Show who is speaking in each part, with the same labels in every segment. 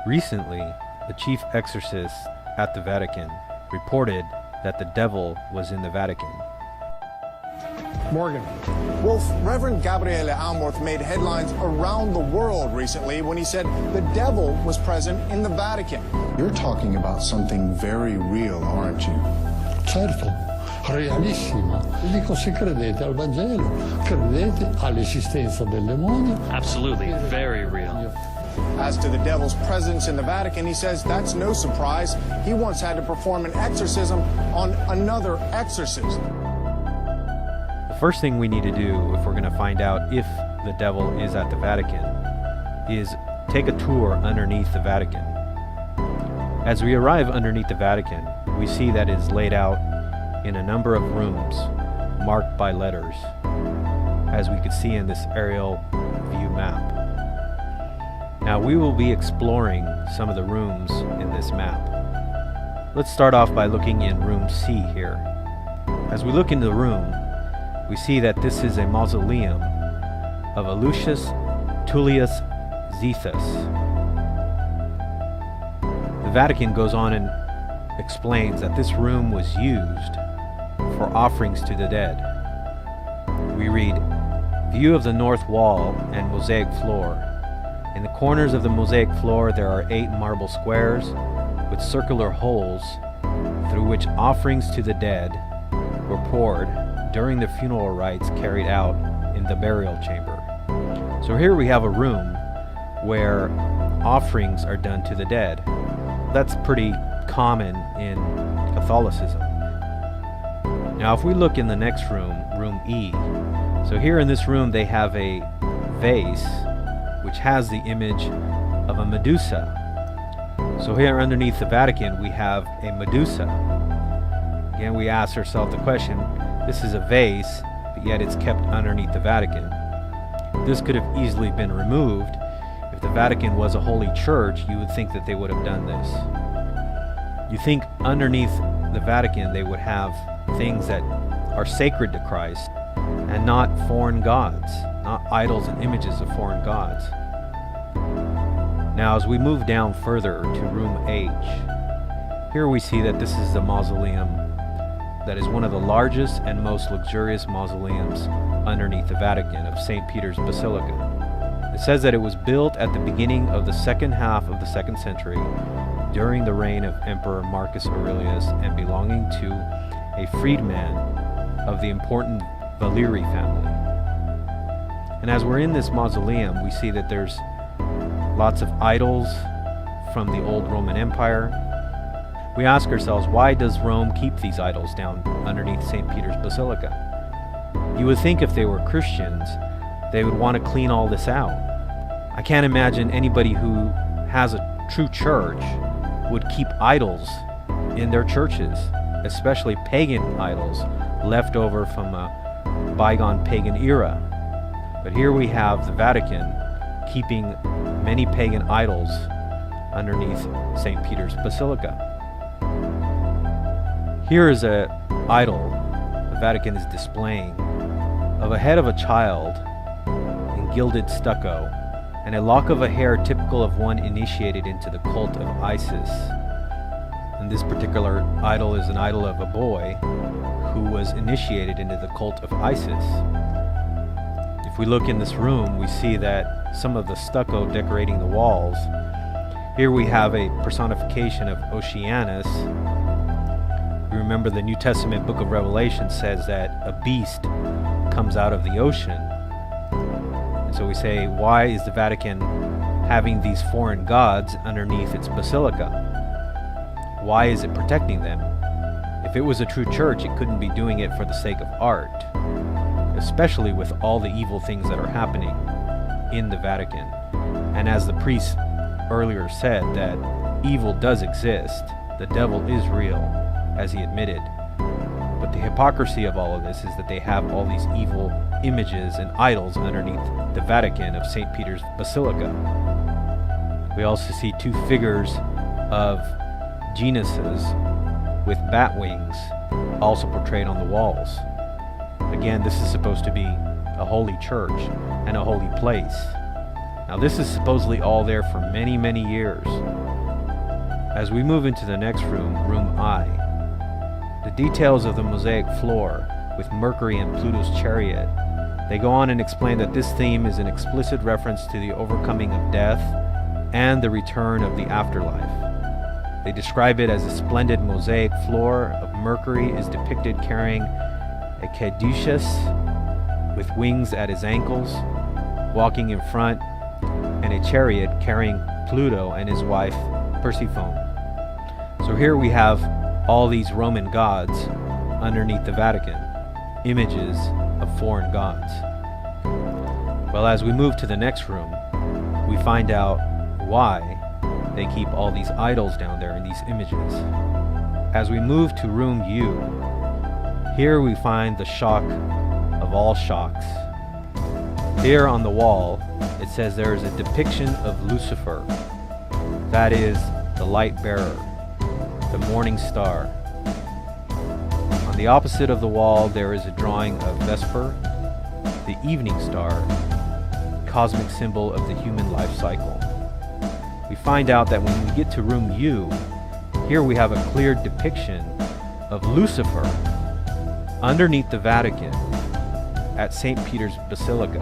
Speaker 1: Recently, the chief exorcist at the Vatican reported that the devil was in the Vatican.
Speaker 2: Morgan.
Speaker 3: Wolf, Reverend Gabriele Amorth made headlines around the world recently when he said the devil was present in the Vatican. You're talking about something very real, aren't you?
Speaker 2: Certo, realissima. Dico, se credete al Vangelo, credete all'esistenza del demonio.
Speaker 4: Absolutely, very real.
Speaker 3: As to the devil's presence in the Vatican, he says that's no surprise. He once had to perform an exorcism on another exorcist.
Speaker 1: The first thing we need to do if we're going to find out if the devil is at the Vatican is take a tour underneath the Vatican. As we arrive underneath the Vatican, we see that it is laid out in a number of rooms marked by letters, as we could see in this aerial view map. Now we will be exploring some of the rooms in this map. Let's start off by looking in room C here. As we look into the room, we see that this is a mausoleum of Lucius Tullius Zethus. The Vatican goes on and explains that this room was used for offerings to the dead. We read, "View of the north wall and mosaic floor. In the corners of the mosaic floor there are 8 marble squares with circular holes through which offerings to the dead were poured during the funeral rites carried out in the burial chamber." So here we have a room where offerings are done to the dead. That's pretty common in Catholicism. Now if we look in the next room, room E, so here in this room they have a vase which has the image of a Medusa. So here underneath the Vatican we have a Medusa. Again, we ask ourselves the question, this is a vase, but yet it's kept underneath the Vatican. This could have easily been removed. If the Vatican was a holy church, you would think that they would have done this. You think underneath the Vatican they would have things that are sacred to Christ and not foreign gods, not idols and images of foreign gods. Now as we move down further to room H, here we see that this is a mausoleum that is one of the largest and most luxurious mausoleums underneath the Vatican of St. Peter's Basilica. It says that it was built at the beginning of the second half of the 2nd century during the reign of Emperor Marcus Aurelius and belonging to a freedman of the important Valeri family. And as we're in this mausoleum, we see that there's lots of idols from the old Roman Empire. We ask ourselves, why does Rome keep these idols down underneath St. Peter's Basilica? You would think if they were Christians, they would want to clean all this out. I can't imagine anybody who has a true church would keep idols in their churches, especially pagan idols left over from a bygone pagan era. But here we have the Vatican keeping many pagan idols underneath St. Peter's Basilica. Here is an idol the Vatican is displaying of a head of a child in gilded stucco and a lock of a hair typical of one initiated into the cult of Isis. And this particular idol is an idol of a boy who was initiated into the cult of Isis. If we look in this room, we see that some of the stucco decorating the walls. Here we have a personification of Oceanus. We remember the New Testament book of Revelation says that a beast comes out of the ocean. And so we say, why is the Vatican having these foreign gods underneath its basilica? Why is it protecting them? If it was a true church, it couldn't be doing it for the sake of art, especially with all the evil things that are happening in the Vatican. And as the priest earlier said, that evil does exist, the devil is real, as he admitted. But the hypocrisy of all of this is that they have all these evil images and idols underneath the Vatican of St. Peter's Basilica. We also see 2 figures of genuses with bat wings also portrayed on the walls. Again, this is supposed to be a holy church and a holy place. Now this is supposedly all there for many, many years. As we move into the next room, room I, the details of the mosaic floor with Mercury and Pluto's chariot, they go on and explain that this theme is an explicit reference to the overcoming of death and the return of the afterlife. They describe it as a splendid mosaic floor of Mercury is depicted carrying a caduceus with wings at his ankles, walking in front, and a chariot carrying Pluto and his wife Persephone. So here we have all these Roman gods underneath the Vatican, images of foreign gods. Well, as we move to the next room, we find out why they keep all these idols down there in these images. As we move to room U, here we find the shock of all shocks. Here on the wall, it says there is a depiction of Lucifer, that is, the light bearer, the morning star. On the opposite of the wall, there is a drawing of Vesper, the evening star, cosmic symbol of the human life cycle. We find out that when we get to room U, here we have a clear depiction of Lucifer underneath the Vatican at St. Peter's Basilica.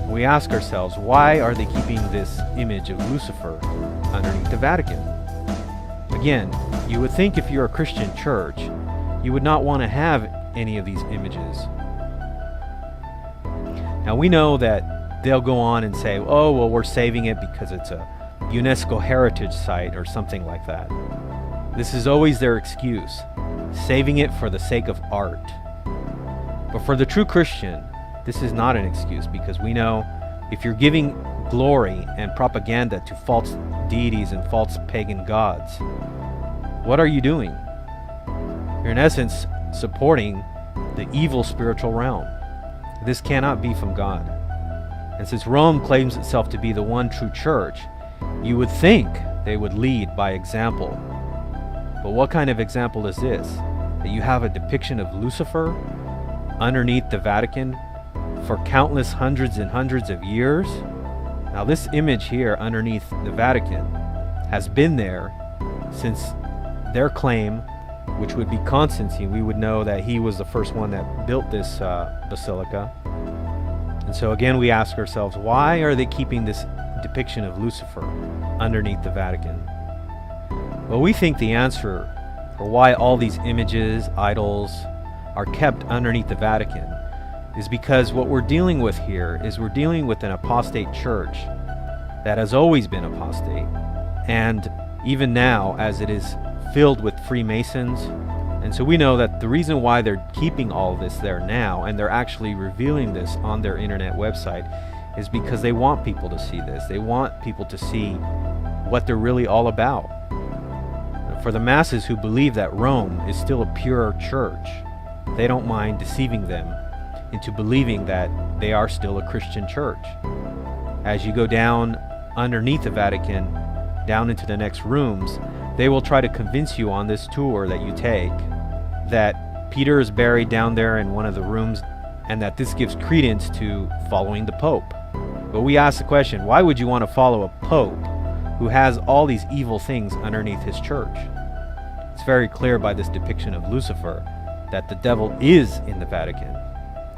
Speaker 1: We ask ourselves, why are they keeping this image of Lucifer underneath the Vatican? Again, you would think if you're a Christian church, you would not want to have any of these images. Now we know that they'll go on and say, oh, well, we're saving it because it's a UNESCO heritage site or something like that. This is always their excuse, saving it for the sake of art. But for the true Christian, this is not an excuse, because we know if you're giving glory and propaganda to false deities and false pagan gods, what are you doing? You're in essence supporting the evil spiritual realm. This cannot be from God. And since Rome claims itself to be the one true church, you would think they would lead by example. But what kind of example is this? That you have a depiction of Lucifer underneath the Vatican for countless hundreds and hundreds of years? Now this image here underneath the Vatican has been there since their claim, which would be Constantine. We would know that he was the first one that built this basilica. And so again we ask ourselves, why are they keeping this depiction of Lucifer underneath the Vatican? Well, we think the answer for why all these images, idols, are kept underneath the Vatican is because what we're dealing with here is we're dealing with an apostate church that has always been apostate, and even now as it is filled with Freemasons. And so we know that the reason why they're keeping all of this there now, and they're actually revealing this on their internet website, is because they want people to see this. They want people to see what they're really all about. For the masses who believe that Rome is still a pure church, they don't mind deceiving them into believing that they are still a Christian church. As you go down underneath the Vatican, down into the next rooms, they will try to convince you on this tour that you take that Peter is buried down there in one of the rooms, and that this gives credence to following the Pope. But we ask the question, why would you want to follow a Pope who has all these evil things underneath his church? It's very clear by this depiction of Lucifer that the devil is in the Vatican.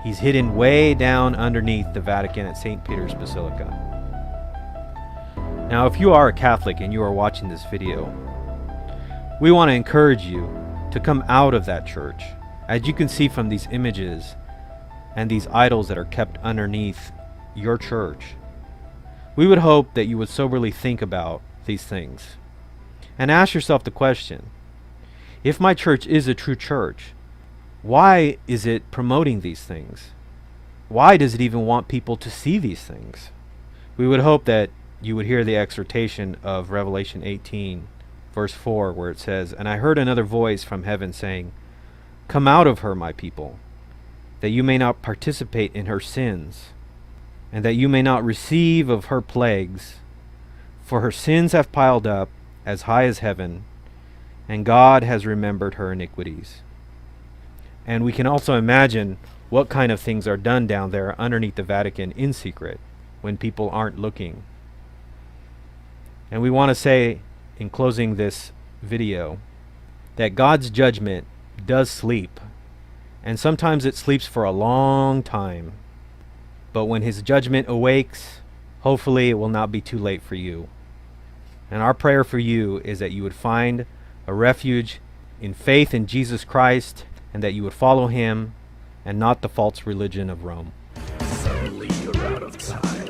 Speaker 1: He's hidden way down underneath the Vatican at St. Peter's Basilica. Now, if you are a Catholic and you are watching this video, we want to encourage you to come out of that church. As you can see from these images and these idols that are kept underneath your church, we would hope that you would soberly think about these things and ask yourself the question, if my church is a true church, why is it promoting these things? Why does it even want people to see these things? We would hope that you would hear the exhortation of Revelation 18, verse 4, where it says, "And I heard another voice from heaven saying, 'Come out of her, my people, that you may not participate in her sins, and that you may not receive of her plagues, for her sins have piled up as high as heaven, and God has remembered her iniquities.'" And we can also imagine what kind of things are done down there underneath the Vatican in secret. when people aren't looking. And we want to say, in closing this video, that God's judgment does sleep, and sometimes it sleeps for a long time. But when his judgment awakes, hopefully it will not be too late for you. And our prayer for you is that you would find a refuge in faith in Jesus Christ, and that you would follow him and not the false religion of Rome.
Speaker 5: Suddenly you're out of time.